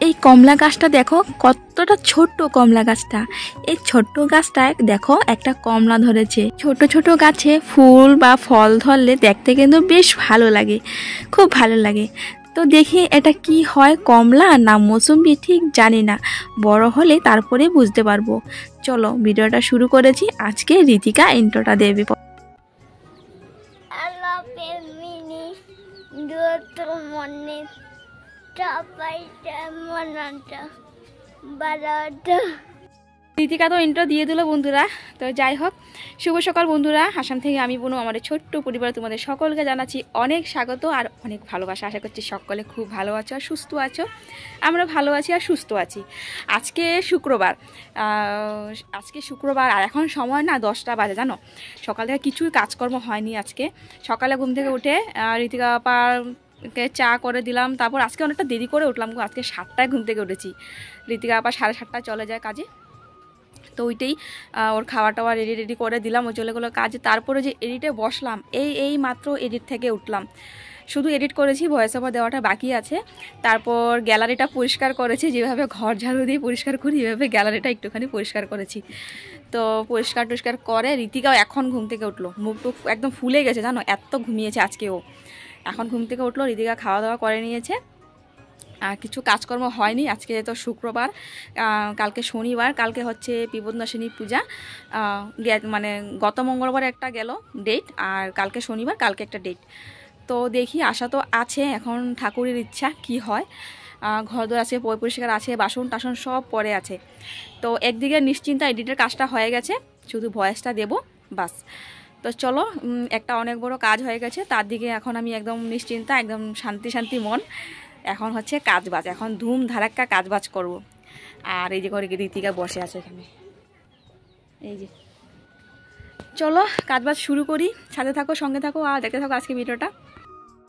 এই কমলা গাছটা দেখো কতটা ছোট্ট কমলা গাছটা। এই ছোট্ট গাছটায় দেখো একটা কমলা ধরেছে। ছোট ছোট গাছে ফুল বা ফল ধরলে দেখতে কিন্তু বেশ ভালো লাগে, খুব ভালো লাগে। তো দেখি এটা কি হয়, কমলা না মৌসুম্বি ঠিক জানি না, বড় হলে তারপরে বুঝতে পারবো। চলো ভিডিওটা শুরু করেছি। আজকে ঋতিকা ইন্ট্রোটা দেবে। ঋতিকা তো ইন্ট্রো দিয়ে দিল বন্ধুরা। তো যাই হোক, শুভ সকাল বন্ধুরা। আসাম থেকে আমি বোনো আমাদের ছোট্ট পরিবার তোমাদের সকলকে জানাচ্ছি অনেক স্বাগত আর অনেক ভালোবাসা। আশা করছি সকলে খুব ভালো আছো আর সুস্থ আছো। আমরা ভালো আছি আর সুস্থ আছি। আজকে শুক্রবার আর এখন সময় না 10টা বাজে জানো। সকাল থেকে কিছুই কাজকর্ম হয়নি আজকে। সকালে ঘুম থেকে উঠে ঋতিকা আপাকে চা করে দিলাম। তারপর আজকে অনেকটা দেরি করে উঠলাম, আজকে 7টায় ঘুম থেকে উঠেছি। ঋতিকা আপা 7:30টায় চলে যায় কাজে। তো ওইটাই ওর খাওয়া টাওয়া রেডি করে দিলাম, ও চলে গেলো কাজে। তারপরে যে এডিটে বসলাম, এই মাত্র এডিট থেকে উঠলাম। শুধু এডিট করেছি, ভয়েস ওভার দেওয়াটা বাকি আছে। তারপর গ্যালারিটা পরিষ্কার করেছি, যেভাবে ঘর ঝাড়ু দিয়ে পরিষ্কার করি এভাবে গ্যালারিটা একটুখানি পরিষ্কার করেছি। তো পরিষ্কার করে ঋতিকাও এখন ঘুম থেকে উঠলো। মুখ টুক একদম ফুলে গেছে জানো, এত ঘুমিয়েছে আজকেও। এখন ঘুম থেকে উঠলো, ঋতিকা খাওয়া দাওয়া করে নিয়েছে। আর কিছু কাজকর্ম হয়নি। আজকে তো শুক্রবার, কালকে শনিবার, কালকে হচ্ছে বিপদনাশিনী পূজা। মানে গত মঙ্গলবার একটা গেল ডেট, আর কালকে শনিবার, কালকে একটা ডেট। তো দেখি, আশা তো আছে, এখন ঠাকুরের ইচ্ছা কি হয়। ঘরদোর আছে, পরিষ্কার আছে, বাসন টাসন সব পড়ে আছে। তো একদিকে নিশ্চিন্তা এডিটের কাজটা হয়ে গেছে, শুধু ভয়েসটা দেব বাস। তো চলো, একটা অনেক বড় কাজ হয়ে গেছে, তার দিকে এখন আমি একদম নিশ্চিন্তা, একদম শান্তি মন। এখন হচ্ছে কাজবাজ, এখন ধুম ধারাক্কা কাজবাজ করব। আর এই যে করে ঋতিকা বসে আছে এখানে, এই যে। চলো কাজবাজ শুরু করি, সাথে থাকো, সঙ্গে থাকো আর দেখতে থাকো আজকে ভিডিওটা।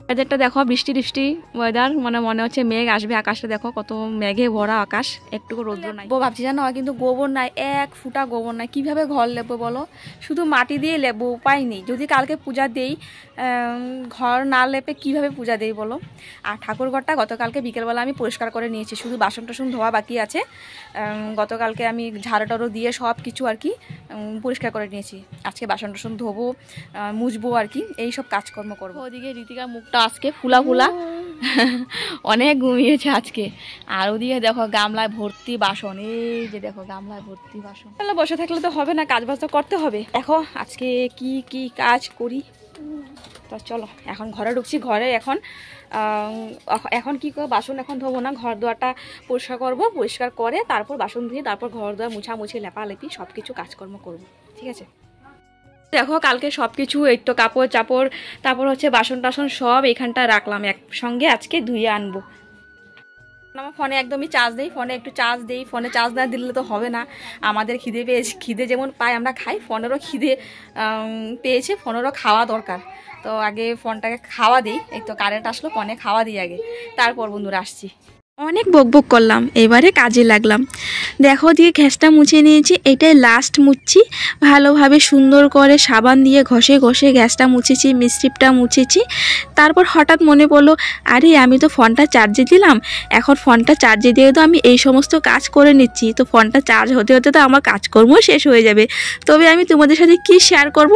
ওয়েদারটা দেখো, বৃষ্টি ওয়েদার, মনে হচ্ছে মেঘ আসবে। আকাশটা দেখো কত মেঘে ভরা আকাশ, একটুকু রৌদ্র নাই। ভাবছি জানো, কিন্তু গোবর নাই, এক ফুটা গোবর নাই। কিভাবে ঘর লেপবো বলো, শুধু মাটি দিয়ে লেপবো, উপায় নেই। যদি কালকে পূজা দেই, ঘর না লেপে কিভাবে পূজা দেই বলো। আর ঠাকুরঘরটা গতকালকে বিকেলবেলা আমি পরিষ্কার করে নিয়েছি, শুধু বাসন টাসন ধোয়া বাকি আছে। গতকালকে আমি ঝাড়ু টাড়ু দিয়ে সব কিছু আর কি পরিষ্কার করে নিয়েছি। আজকে বাসন টাসন ধোবো, মুছবো আর কি, এইসব কাজকর্ম করবো। ওদিকে ঋতিকার মুখটা আজকে ফুলা অনেক ঘুমিয়েছে আজকে। আর ওদিকে দেখো গামলায় ভর্তি বাসন, এই যে দেখো গামলায় ভর্তি বাসন। তাহলে বসে থাকলে তো হবে না, কাজ বাজ তো করতে হবে। দেখো আজকে কি কাজ করি। তো চলো এখন ঘরে ঢুকছি। ঘরে এখন কি করবো, বাসন এখন ধোবো না, ঘর দুয়ারটা পরিষ্কার করবো। পরিষ্কার করে তারপর বাসন ধুয়ে তারপর ঘর দুয়ার মুছামুছি লেপালেপি সব কিছু কাজকর্ম করবো, ঠিক আছে। দেখো কালকে সব কিছু একটু কাপড় চাপড়, তারপর হচ্ছে বাসন টাসন সব এখানটা রাখলাম একসঙ্গে, আজকে ধুয়ে আনবো। আমার ফোনে একদমই চার্জ দেই, ফোনে একটু চার্জ দেই। ফোনে চার্জ না দিলে তো হবে না। আমাদের খিদে যেমন পাই আমরা খাই, ফোনেরও খিদে পেয়েছে, ফোনেরও খাওয়া দরকার। তো আগে ফোনটাকে খাওয়া দিই, এই তো কারেন্ট আসলো, ফোনে খাওয়া দিই আগে, তারপর বন্ধুরা আসছি। অনেক বকবক করলাম, এবারে কাজে লাগলাম। দেখো দিয়ে ঘ্যাসটা মুছে নিয়েছি, এটাই লাস্ট মুছছি। ভালোভাবে সুন্দর করে সাবান দিয়ে ঘষে গ্যাসটা মুছেছি, মিস্ত্রিপটা মুছেছি। তারপর হঠাৎ মনে পড়লো, আরে আমি তো ফোনটা চার্জে দিলাম, এখন ফোনটা চার্জে দিয়ে তো আমি এই সমস্ত কাজ করে নিচ্ছি। তো ফোনটা চার্জ হতে তো আমার কাজকর্ম শেষ হয়ে যাবে, তবে আমি তোমাদের সাথে কি শেয়ার করব।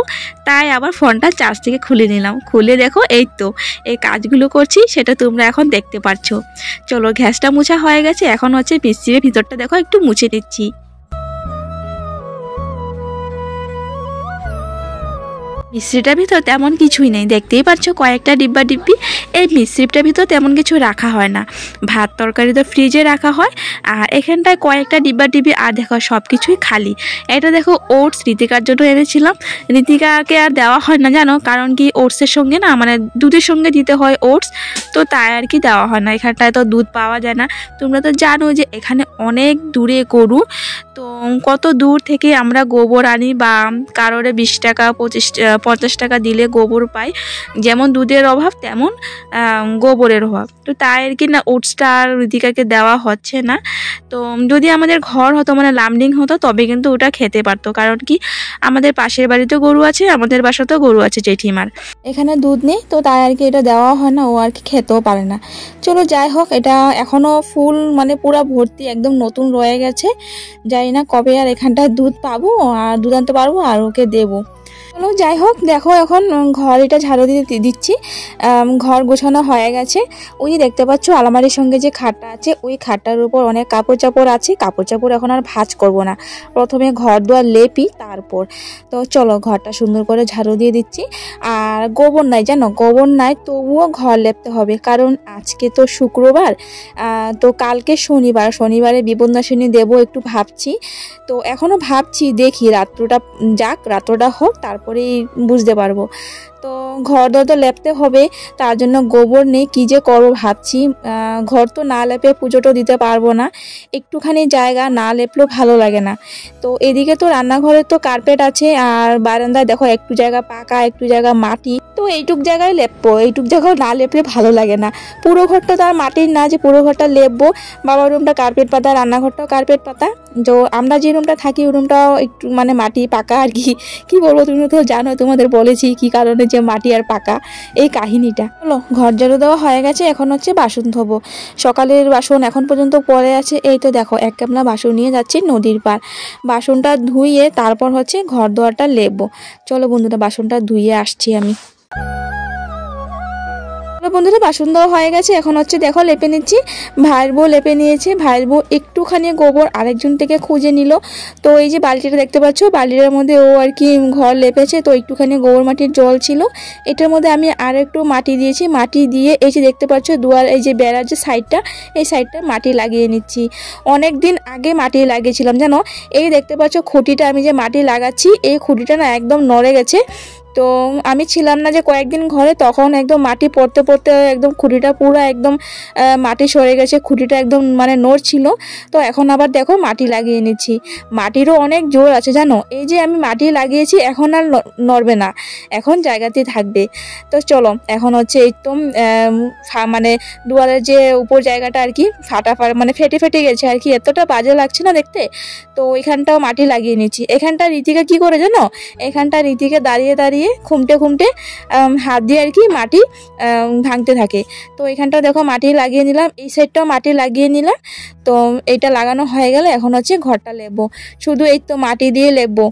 তাই আবার ফোনটা চার্জ থেকে খুলে নিলাম। খুলে দেখো এই তো এই কাজগুলো করছি, সেটা তোমরা এখন দেখতে পাচ্ছো। চলো গ্যাসটা মুছা হয়ে গেছে, এখন হচ্ছে মিস্ত্রির ভিতরটা দেখো একটু মুছে নিচ্ছি। মিশ্রিটার ভিতর তেমন কিছুই নেই, দেখতেই পাচ্ছ কয়েকটা ডিব্বি। এই মিশ্রিটার ভিতর তেমন কিছু রাখা হয় না, ভাত তরকারি তো ফ্রিজে রাখা হয়। আর এখানটায় কয়েকটা ডিব্বি, আর দেখো সব কিছুই খালি। এটা দেখো ওটস ঋতিকার জন্য এনেছিলাম। ঋতিকাকে আর দেওয়া হয় না জানো, কারণ কি ওটসের সঙ্গে না মানে দুধের সঙ্গে দিতে হয় ওটস, তো তাই আর কি দেওয়া হয় না। এখানটায় তো দুধ পাওয়া যায় না। তোমরা তো জানো যে এখানে অনেক দূরে গরু, তো কত দূর থেকে আমরা গোবর আনি, বা কারোরে 20 টাকা 50 টাকা দিলে গোবর পাই। যেমন দুধের অভাব তেমন গোবরের অভাব। তো তাই আর কি না ওটসটা আর ঋতিকাকে দেওয়া হচ্ছে না। তো যদি আমাদের ঘর হতো মানে লামডিং হতো তবে কিন্তু ওটা খেতে পারতো, কারণ কি আমাদের পাশের বাড়িতে গরু আছে, আমাদের বাসাতেও গরু আছে জেঠিমার, এখানে দুধ নেই, তো তাই আর কি এটা দেওয়া হয় না, ও আর কি খেতেও পারে না। চলো যাই হোক, এটা এখনও ফুল মানে পুরা ভর্তি একদম নতুন রয়ে গেছে। জানি না কবে আর এখানটায় দুধ পাবো আর দুধ আনতে পারবো আর ওকে দেবো। চলো যাই হোক, দেখো এখন ঘর এটা ঝাড়ু দিচ্ছি। ঘর গোছানো হয়ে গেছে। ওই যে দেখতে পাচ্ছ আলমারির সঙ্গে যে খাটটা আছে, ওই খাটটার উপর অনেক কাপড় চাপড় আছে। কাপড় চাপড় এখন আর ভাঁজ করব না, প্রথমে ঘর দুয়ার লেপি তারপর। তো চলো ঘরটা সুন্দর করে ঝাড়ু দিয়ে দিচ্ছি। আর গোবর নাই জানো, গোবর নাই, তবুও ঘর লেপতে হবে, কারণ আজকে তো শুক্রবার, তো কালকে শনিবার, শনিবারে বিপন্যাসিনী দেবো একটু ভাবছি। তো এখনও ভাবছি, দেখি রাত্রটা যাক, রাত্রটা হোক তারপরেই বুঝতে পারবো। তো ঘর দর তো লেপতে হবে, তার জন্য গোবর নেই, কী যে করবো ভাবছি। ঘর তো না লেপে পুজোটা দিতে পারবো না, একটুখানি জায়গা না লেপলেও ভালো লাগে না। তো এদিকে তো রান্নাঘরে তো কার্পেট আছে, আর বারান্দায় দেখো একটু জায়গা পাকা একটু জায়গা মাটি, তো এইটুক জায়গায় লেপবো, এইটুক জায়গায় না লেপলে ভালো লাগে না। পুরো ঘরটা তো আর মাটির না যে পুরো ঘরটা লেপবো। বাবার রুমটা কার্পেট পাতা, রান্নাঘরটাও কার্পেট পাতা। তো আমরা যে রুমটা থাকি ওই রুমটাও একটু মানে মাটি পাকা আর কি। কী বলবো, তুমি তো জানো, তোমাদের বলেছি কি কারণে যে মাটি আর পাকা এই কাহিনীটা। হলো ঘর ঝাড়ু দেওয়া হয়ে গেছে, এখন হচ্ছে বাসন ধোবো। সকালের বাসন এখন পর্যন্ত পড়ে আছে। এই তো দেখো এক গামলা বাসন নিয়ে যাচ্ছি নদীর পার, বাসনটা ধুইয়ে তারপর হচ্ছে ঘর দোয়ারটা লেপবো। চলো বন্ধুরা বাসনটা ধুইয়ে আসছি আমি। বন্ধুরা বাসন দেওয়া হয়ে গেছে, এখন হচ্ছে দেখো লেপে নিচ্ছি। ভাইয়ের বউ লেপে নিয়েছে, ভাইয়ের বউ একটুখানি গোবর আরেকজন থেকে খুঁজে নিল। তো এই যে বালতিটা দেখতে পাচ্ছ, বালতিটার মধ্যে ও আর কি ঘর লেপেছে, তো একটুখানি গোবর মাটির জল ছিল, এটার মধ্যে আমি আর একটু মাটি দিয়েছি। মাটি দিয়ে এই যে দেখতে পাচ্ছ দুয়ার এই যে বেড়ার যে সাইডটা, এই সাইডটা মাটি লাগিয়ে নিচ্ছি। অনেক দিন আগে মাটি লাগিয়েছিলাম জানো। এই দেখতে পাচ্ছ খুঁটিটা আমি যে মাটি লাগাচ্ছি, এই খুঁটিটা না একদম নড়ে গেছে। তো আমি ছিলাম না যে কয়েকদিন ঘরে, তখন একদম মাটি পড়তে পড়তে একদম খুঁটিটা পুরো একদম মাটি সরে গেছে, খুঁটিটা একদম মানে নড়ছিল। তো এখন আবার দেখো মাটি লাগিয়ে নিচ্ছি। মাটিরও অনেক জোর আছে জানো, এই যে আমি মাটি লাগিয়েছি এখন আর নড়বে না, এখন জায়গাতেই থাকবে। তো চলো এখন হচ্ছে এই তো মানে দুয়ারের যে উপর জায়গাটা আর কি মানে ফেটে ফেটে গেছে আর কি, এতটা বাজে লাগছে না দেখতে। তো এখানটাও মাটি লাগিয়ে নিচ্ছি। এখানটা ঋতিকা কি করে জানো, এখানটা ঋতিকা দাঁড়িয়ে দাঁড়িয়ে খুমটে খুমটে হাত দিয়ে আর কি মাটি ভাঙতে থাকে। তো এখানটাও দেখো মাটি লাগিয়ে নিলাম, এই সাইডটাও মাটি লাগিয়ে নিলাম। তো এইটা লাগানো হয়ে গেলে এখন হচ্ছে ঘরটা লেপবো, শুধু এই তো মাটি দিয়ে লেপবো।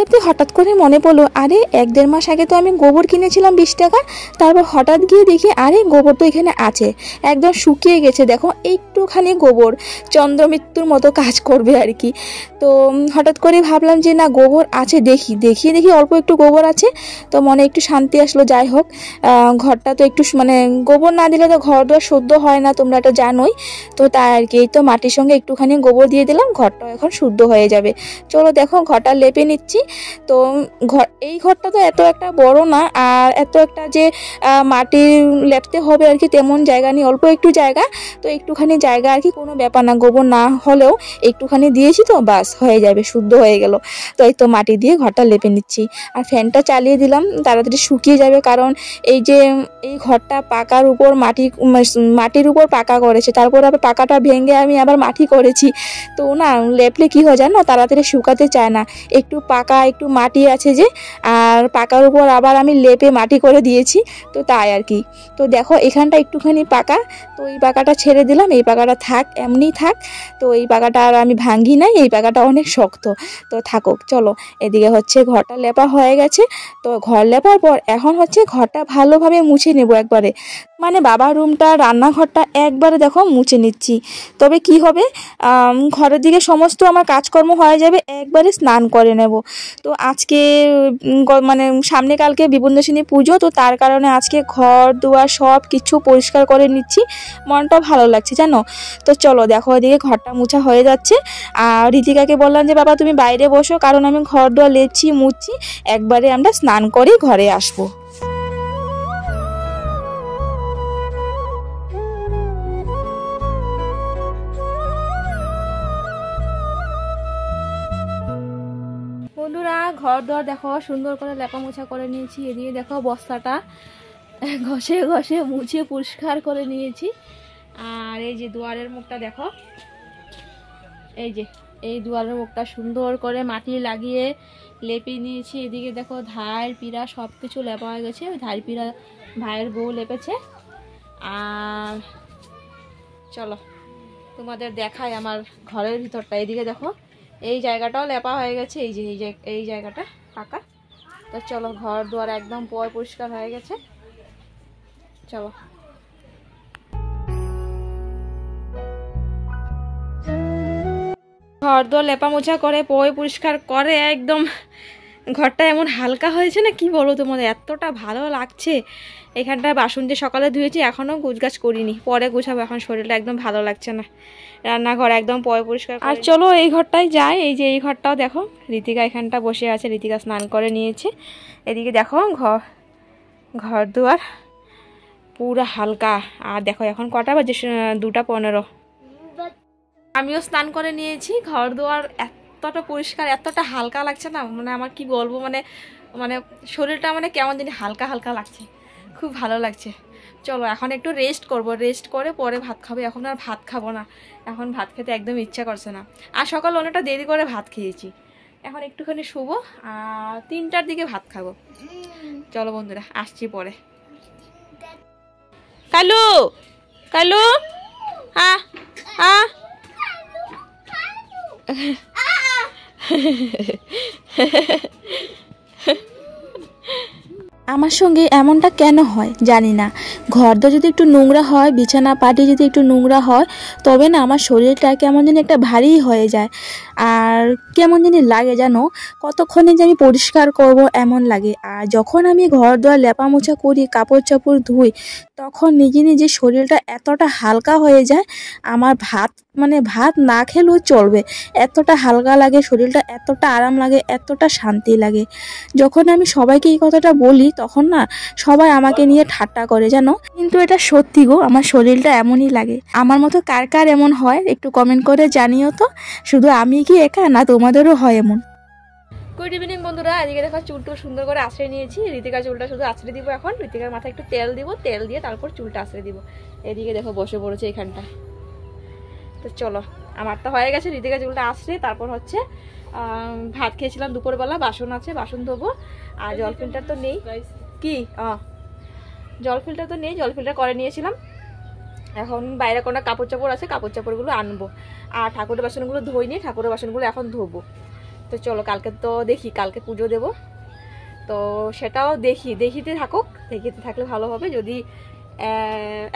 লেপতে হঠাৎ করে মনে পড়লো, আরে 1-1.5 মাস আগে তো আমি গোবর কিনেছিলাম 20 টাকা। তারপর হঠাৎ গিয়ে দেখি আরে গোবর তো এখানে আছে, একদম শুকিয়ে গেছে দেখো, একটুখানি গোবর চন্দ্রমৃত্যুর মতো কাজ করবে আর কি। তো হঠাৎ করে ভাবলাম যে না গোবর আছে, দেখি অল্প একটু গোবর আছে, তো মনে একটু শান্তি আসলো। যাই হোক ঘরটা তো একটু মানে গোবর না দিলে তো ঘর দুয়ার শুদ্ধ হয় না, তোমরা এটা জানোই। তো তাই আর কি, এই তো মাটির সঙ্গে একটুখানি গোবর দিয়ে দিলাম, ঘরটা এখন শুদ্ধ হয়ে যাবে। চলো দেখো ঘরটা লেপে নিচ্ছি। তো এই ঘরটা তো এত একটা বড় না, আর এত একটা যে মাটি লেপতে হবে আর কি তেমন জায়গা নেই, অল্প একটু জায়গা। তো একটুখানি জায়গা আর কি, কোনো ব্যাপার না, গোবর না হলেও একটুখানি দিয়েছি তো বাস হয়ে যাবে, শুদ্ধ হয়ে গেল। তো এই তো মাটি দিয়ে ঘরটা লেপে নিচ্ছি, আর ফ্যানটা চালিয়ে দিলাম, তাড়াতাড়ি শুকিয়ে যাবে। কারণ এই যে এই ঘরটা পাকার উপর মাটির উপর পাকা করেছে, তারপর আবার পাকাটা ভেঙে আমি আবার মাটি করেছি। তো না লেপলে কি হয় জানো, তাড়াতাড়ি শুকাতে চায় না, একটু পাকা একটু মাটি আছে যে, আর পাকার উপর আবার আমি লেপে মাটি করে দিয়েছি, তো তাই আর কি। তো দেখো এখানটা একটুখানি পাকা, তো এই পাকাটা ছেড়ে দিলাম, এই পাকাটা থাক এমনি থাক। তো এই পাকাটা আর আমি ভাঙি নাই, এই পাকাটা অনেক শক্ত, তো থাকুক। চলো এদিকে হচ্ছে ঘরটা লেপা হয়ে গেছে। তো ঘর লেপার পর এখন হচ্ছে ঘরটা ভালোভাবে মুছে নেব একবারে, মানে বাবার রুমটা রান্নাঘরটা একবারে দেখো মুছে নিচ্ছি। তবে কি হবে, ঘরের দিকে সমস্ত আমার কাজকর্ম হয়ে যাবে, একবারে স্নান করে নেব। তো আজকে মানে সামনে কালকে বিপন্যাসিনী পুজো, তো তার কারণে আজকে ঘর দুয়ার সব কিছু পরিষ্কার করে নিচ্ছি, মনটা ভালো লাগছে জানো। তো চলো দেখো এদিকে ঘরটা মুছা হয়ে যাচ্ছে। আর ঋতিকাকে বললাম যে বাবা তুমি বাইরে বসো, কারণ আমি ঘর দুয়ার লেপছি মুছছি, একবারে আমরা স্নান করে ঘরে আসবো। ঘর দর দেখো সুন্দর করে লেপা মোছা করে নিয়েছি। এদিকে দেখো বস্তাটা ঘষে ঘষে মুছে পরিষ্কার করে নিয়েছি। আর এই যে দুয়ারের মুখটা দেখো, এই যে এই দুয়ারের মুখটা সুন্দর করে মাটি লাগিয়ে লেপে নিয়েছি। এদিকে দেখো ধার পিড়া সব কিছু লেপা হয়ে গেছে। ধার পিড়া ভাইয়ের বউ লেপেছে। আর চলো তোমাদের দেখাই আমার ঘরের ভিতরটা। এদিকে দেখো এই জায়গাটাও লেপা হয়ে গেছে। এই যে এই জায়গাটা ফাঁকা। তো চলো ঘর দুয়ার একদম পরিষ্কার হয়ে গেছে। চলো ঘর দুয়ার লেপা মোছা করে পরিষ্কার করে একদম ঘরটা এমন হালকা হয়েছে না, কি বলবো তোমাদের, এতটা ভালো লাগছে। এখানটায় বাসন যে সকালে ধুয়েছি এখনও গুছগাছ করিনি, পরে গুছাবো। এখন শরীরটা একদম ভালো লাগছে না। রান্নাঘর একদম পরিষ্কার। আর চলো এই ঘরটায় যাই। এই যে এই ঘরটাও দেখো, ঋতিকা এখানটা বসে আছে। ঋতিকা স্নান করে নিয়েছে। এদিকে দেখো ঘর দুয়ার পুরো হালকা। আর দেখো এখন কটা বাজে, 2:15। আমিও স্নান করে নিয়েছি। ঘর দুয়ার এতটা পরিষ্কার, এতটা হালকা লাগছে না, মানে আমার কি বলবো, মানে শরীরটা মানে কেমন জানি হালকা হালকা লাগছে, খুব ভালো লাগছে। চলো এখন একটু রেস্ট করব, রেস্ট করে পরে ভাত খাবো। এখন আর ভাত খাবো না, এখন ভাত খেতে একদম ইচ্ছা করছে না। আর সকাল অনেকটা দেরি করে ভাত খেয়েছি, এখন একটুখানি শুবো আর 3টার দিকে ভাত খাবো। চলো বন্ধুরা, আসছি পরে। কালু কালু আমার সঙ্গে এমনটা কেন হয় জানি না। ঘরটা যদি একটু নোংরা হয়, বিছানা পাটি যদি একটু নোংরা হয়, তবে না আমার শরীরটা কেমন যেন একটা ভারী হয়ে যায়। আর কেমন জানি লাগে জানো, কতক্ষণে যে আমি পরিষ্কার করব এমন লাগে। আর যখন আমি ঘর দুয়ার লেপা মোছা করি, কাপড় চাপড় ধুই, তখন নিজে নিজে শরীরটা এতটা হালকা হয়ে যায়, আমার ভাত না খেলেও চলবে, এতটা হালকা লাগে শরীরটা, এতটা আরাম লাগে, এতটা শান্তি লাগে। যখন আমি সবাইকে এই কথাটা বলি, তখন না সবাই আমাকে নিয়ে ঠাট্টা করে জানো, কিন্তু এটা সত্যি গো, আমার শরীরটা এমনই লাগে। আমার মতো কার কার এমন হয় একটু কমেন্ট করে জানিও তো। শুধু আমি কি একা, না তোমাদেরও হয় এমন? গুড ইভিনিং বন্ধুরা। এদিকে দেখো চুলটা সুন্দর করে আঁচড়ে নিয়েছি। ঋতিকার চুলটা শুধু আঁচড়ে দিব এখন। ঋতিকার মাথায় একটু তেল দিব, তেল দিয়ে তারপর চুলটা আঁচড়ে দিব। এদিকে দেখো বসে পড়েছে এখানটায়। তো চলো, আমার তো হয়ে গেছে ঋতিকার চুলটা আঁচড়ে। তারপর হচ্ছে ভাত খেয়েছিলাম দুপুরবেলা, বাসন আছে, বাসন ধোবো। আর জল ফিল্টার তো নেই, কি জল ফিল্টার তো নেই, জল ফিল্টার করে নিয়েছিলাম। এখন বাইরে কোনো কাপড় চাপড় আছে, কাপড় চাপড়গুলো আনবো। আর ঠাকুরের বাসনগুলো ধুইনি, ঠাকুরের বাসনগুলো এখন ধোবো। তো চলো, কালকে তো দেখি, কালকে পুজো দেব, তো সেটাও দেখিতে থাকলে ভালো হবে। যদি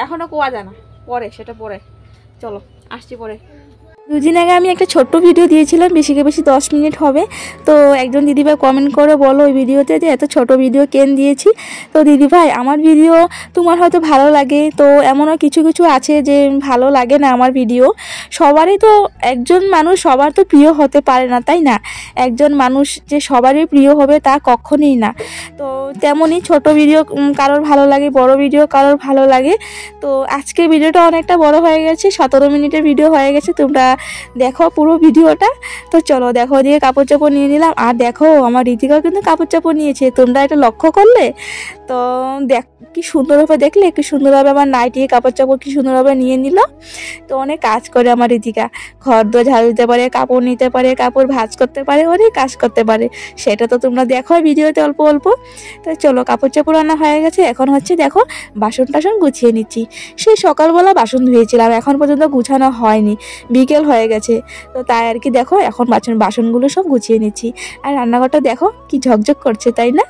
এখনও কোয়া যায় না, পরে সেটা পরে। চলো আসছি পরে। দুদিন আগে আমি একটা ছোট্ট ভিডিও দিয়েছিলাম, বেশি 10 মিনিট হবে। তো একজন দিদিভাই কমেন্ট করে বলো ওই ভিডিওতে যে এত ছোট ভিডিও কেন দিয়েছি। তো দিদিভাই, আমার ভিডিও তোমার হয়তো ভালো লাগে, তো এমনও কিছু কিছু আছে যে ভালো লাগে না আমার ভিডিও। সবারই তো, একজন মানুষ সবার তো প্রিয় হতে পারে না, তাই না? একজন মানুষ যে সবারই প্রিয় হবে তা কখনোই না। তো তেমনই ছোট ভিডিও কারোর ভালো লাগে, বড় ভিডিও কারোর ভালো লাগে। তো আজকে ভিডিওটা অনেকটা বড় হয়ে গেছে, 17 মিনিটের ভিডিও হয়ে গেছে। তোমরা দেখো পুরো ভিডিওটা। তো চলো দেখো, দিয়ে কাপড় চাপড় নিয়ে নিলাম। আর দেখো আমার ঋতিকাও কিন্তু কাপড় চাপড় নিয়েছে, তোমরা এটা লক্ষ্য করলে? তো দেখ কি সুন্দরভাবে, দেখলে কি সুন্দরভাবে আমার নাইটি কাপড় চাপড় কি সুন্দরভাবে নিয়ে নিল। তো অনেক কাজ করে আমার ঋতিকা, ঘর দোর ঝাড়ু দিতে পারে, কাপড় নিতে পারে, কাপড় ভাঁজ করতে পারে, অনেক কাজ করতে পারে। সেটা তো তোমরা দেখো ভিডিওতে অল্প অল্প। তো চলো, কাপড় চাপড় আনা হয়ে গেছে। এখন হচ্ছে দেখো বাসন টাসন গুছিয়ে নিচ্ছি। সেই সকালবেলা বাসন ধুয়েছিলাম, এখন পর্যন্ত গুছানো হয়নি, বিকেল হয়ে গেছে। তো তাই আর কি, দেখো এখন বাসনগুলো সব গুছিয়ে নিচ্ছি। আর রান্নাঘরটা দেখো কি ঝকঝক করছে, তাই না?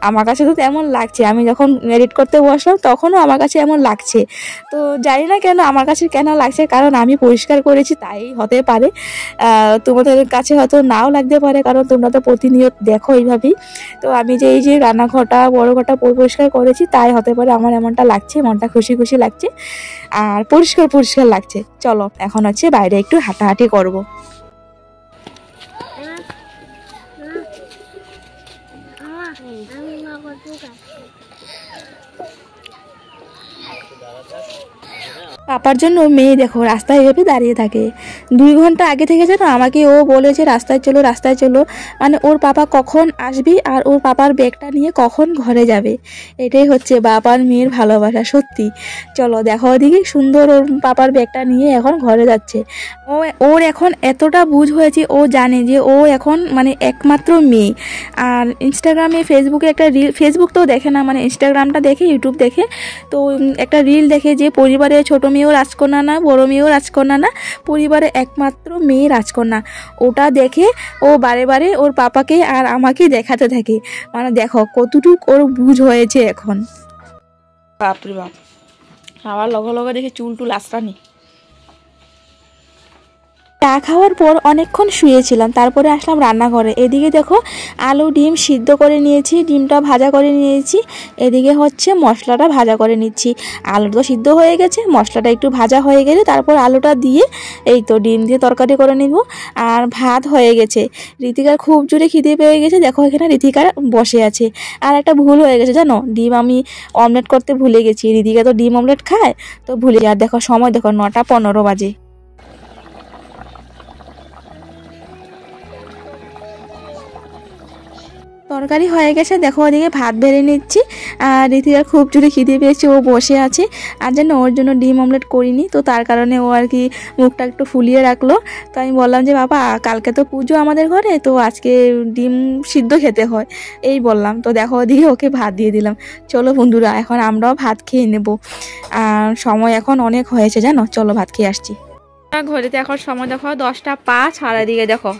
আমার কাছে তো তেমন লাগছে। আমি যখন এডিট করতে বসলাম তখনও আমার কাছে এমন লাগছে। তো জানি না কেন আমার কাছে কেন লাগছে, কারণ আমি পরিষ্কার করেছি তাই হতে পারে। তোমাদের কাছে হয়তো নাও লাগতে পারে, কারণ তোমরা তো প্রতিনিয়ত দেখো এইভাবেই। তো আমি যে এই যে রান্নাঘরটা বড় ঘরটা পরিষ্কার করেছি তাই হতে পারে আমার এমনটা লাগছে, মনটা খুশি খুশি লাগছে আর পরিষ্কার পরিষ্কার লাগছে। চলো এখন হচ্ছে বাইরে একটু হাঁটাহাঁটি করবো। পাপার জন্য মেয়ে দেখো রাস্তায় এভাবে দাঁড়িয়ে থাকে। 2 ঘন্টা আগে থেকে জানো আমাকে ও বলেছে রাস্তায় চলো রাস্তায় চলো, মানে ওর পাপা কখন আসবি আর ওর পাপার ব্যাগটা নিয়ে কখন ঘরে যাবে। এটাই হচ্ছে বাবার মেয়ের ভালোবাসা সত্যি। চলো দেখো ওদিকে সুন্দর ওর পাপার ব্যাগটা নিয়ে এখন ঘরে যাচ্ছে। ওর এখন এতটা বুঝ হয়েছে, ও জানে যে ও এখন মানে একমাত্র মেয়ে। আর ইনস্টাগ্রামে ফেসবুকে একটা রিল, ফেসবুক তো দেখে না, মানে ইনস্টাগ্রামটা দেখে, ইউটিউব দেখে, তো একটা রিল দেখে যে পরিবারে ছোট মেয়েও রাজকন্যা না, বড় মেয়েও রাজকন্যা না, পরিবারে একমাত্র মেয়ে রাজকন্যা। ওটা দেখে ও বারে বারে ওর পাপাকে আর আমাকে দেখাতে থাকে। মানে দেখো কতটুক ওর বুঝ হয়েছে এখন। বাপরে বাপ, আবার লগে লগে দেখে চুল টুল আশ্রানি। চা খাওয়ার পর অনেকক্ষণ শুয়েছিলাম, তারপরে আসলাম রান্নাঘরে। এদিকে দেখো আলু ডিম সিদ্ধ করে নিয়েছি, ডিমটা ভাজা করে নিয়েছি। এদিকে হচ্ছে মশলাটা ভাজা করে নিচ্ছি। আলু তো সিদ্ধ হয়ে গেছে, মশলাটা একটু ভাজা হয়ে গেলে তারপর আলুটা দিয়ে এই তো ডিম দিয়ে তরকারি করে নিব। আর ভাত হয়ে গেছে। ঋতিকার খুব জোরে খিদে পেয়ে গেছে, দেখো এখানে ঋতিকার বসে আছে। আর একটা ভুল হয়ে গেছে জানো, ডিম আমি অমলেট করতে ভুলে গেছি। ঋতিকা তো ডিম অমলেট খায়, তো ভুলে যায়। আর দেখো সময় দেখো 9:15 বাজে। তরকারি হয়ে গেছে, দেখো ওদিকে ভাত বেড়ে নিচ্ছি। আর ঋতিকার খুব জোরে খিদে পেয়েছে, ও বসে আছে। আর যেন ওর জন্য ডিম অমলেট করিনি, তো তার কারণে ও আর কি মুখটা একটু ফুলিয়ে রাখলো। তো আমি বললাম যে বাবা কালকে তো পুজো আমাদের ঘরে, তো আজকে ডিম সিদ্ধ খেতে হয়, এই বললাম। তো দেখো ওদিকে ওকে ভাত দিয়ে দিলাম। চলো বন্ধুরা এখন আমরাও ভাত খেয়ে নেব। আর সময় এখন অনেক হয়েছে জানো, চলো ভাত খেয়ে আসছি। ঘড়িতে এখন সময় দেখো 10:05। আর এদিকে দেখো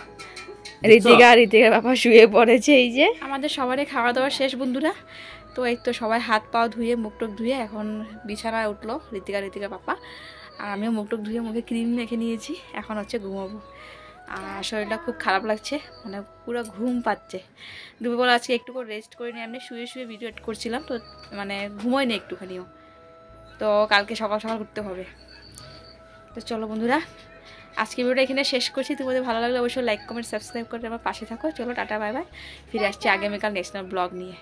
ঋতিকার বাবা শুয়ে পড়েছে। এই যে আমাদের সবারই খাওয়া দাওয়া শেষ বন্ধুরা। তো এই তো সবাই হাত পাও ধুয়ে মুখ টুক ধুয়ে এখন বিছানায় উঠলো ঋতিকার পাপা। আর আমিও মুখ টুক ধুয়ে মুখে ক্রিম মেখে নিয়েছি, এখন হচ্ছে ঘুমাবো। আর শরীরটা খুব খারাপ লাগছে, মানে পুরো ঘুম পাচ্ছে। দুপুরবেলা আজকে একটু করে রেস্ট করে নিয়ে এমনি শুয়ে শুয়ে ভিডিও এডিট করছিলাম, তো মানে ঘুমোয়নি একটুখানিও। তো কালকে সকাল সকাল উঠতে হবে। তো চলো বন্ধুরা আজকে ভিডিওটা এখানে শেষ করছি। তোমাদের ভালো লাগলে অবশ্যই লাইক কমেন্ট সাবস্ক্রাইব করে আমার পাশে থাকো। চলো টাটা বাই বাই, ফিরে আসছি আগামীকাল নেক্সট ব্লগ নিয়ে।